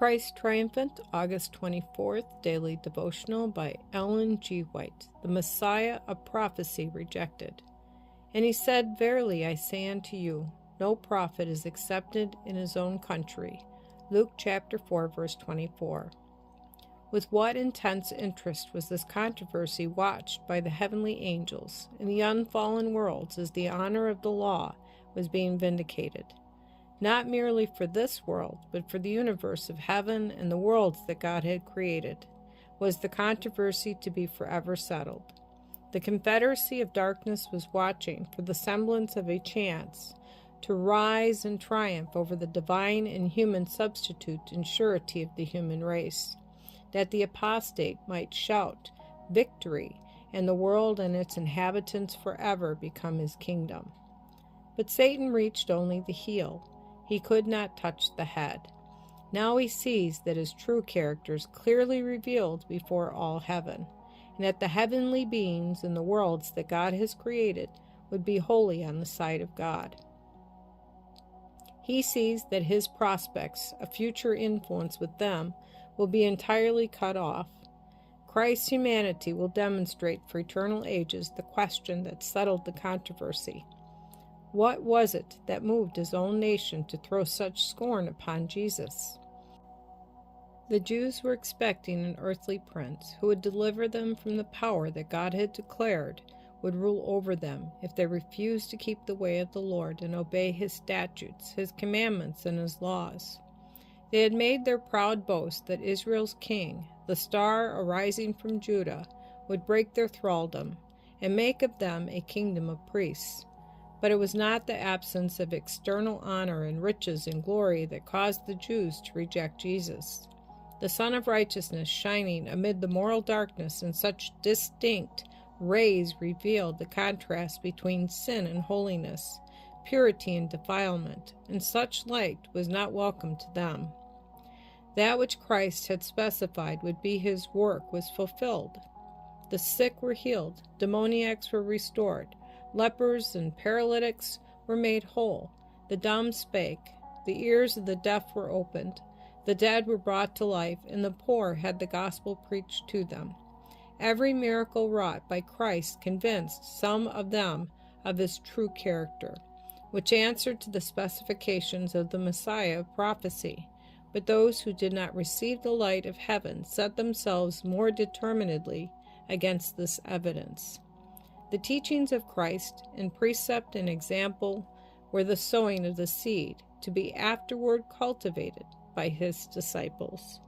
Christ Triumphant, August 24th, Daily Devotional by Ellen G. White, The Messiah of Prophecy Rejected. And he said, Verily I say unto you, no prophet is accepted in his own country. Luke chapter 4, verse 24. With what intense interest was this controversy watched by the heavenly angels in the unfallen worlds as the honor of the law was being vindicated. Not merely for this world, but for the universe of heaven and the worlds that God had created, was the controversy to be forever settled. The confederacy of darkness was watching for the semblance of a chance to rise and triumph over the divine and human substitute and surety of the human race, that the apostate might shout victory, and the world and its inhabitants forever become his kingdom. But Satan reached only the heel. He could not touch the head. Now he sees that his true character is clearly revealed before all heaven, and that the heavenly beings in the worlds that God has created would be wholly on the side of God. He sees that his prospects of future influence with them will be entirely cut off. Christ's humanity will demonstrate for eternal ages the question that settled the controversy. What was it that moved his own nation to throw such scorn upon Jesus? The Jews were expecting an earthly prince who would deliver them from the power that God had declared would rule over them if they refused to keep the way of the Lord and obey his statutes, his commandments, and his laws. They had made their proud boast that Israel's king, the star arising from Judah, would break their thraldom and make of them a kingdom of priests. But it was not the absence of external honor and riches and glory that caused the Jews to reject Jesus. The Son of Righteousness shining amid the moral darkness in such distinct rays revealed the contrast between sin and holiness, purity and defilement, and such light was not welcome to them. That which Christ had specified would be his work was fulfilled. The sick were healed, demoniacs were restored, lepers and paralytics were made whole, the dumb spake, the ears of the deaf were opened, the dead were brought to life, and the poor had the gospel preached to them. Every miracle wrought by Christ convinced some of them of his true character, which answered to the specifications of the Messiah of prophecy. But those who did not receive the light of heaven set themselves more determinedly against this evidence. The teachings of Christ in precept and example were the sowing of the seed to be afterward cultivated by his disciples.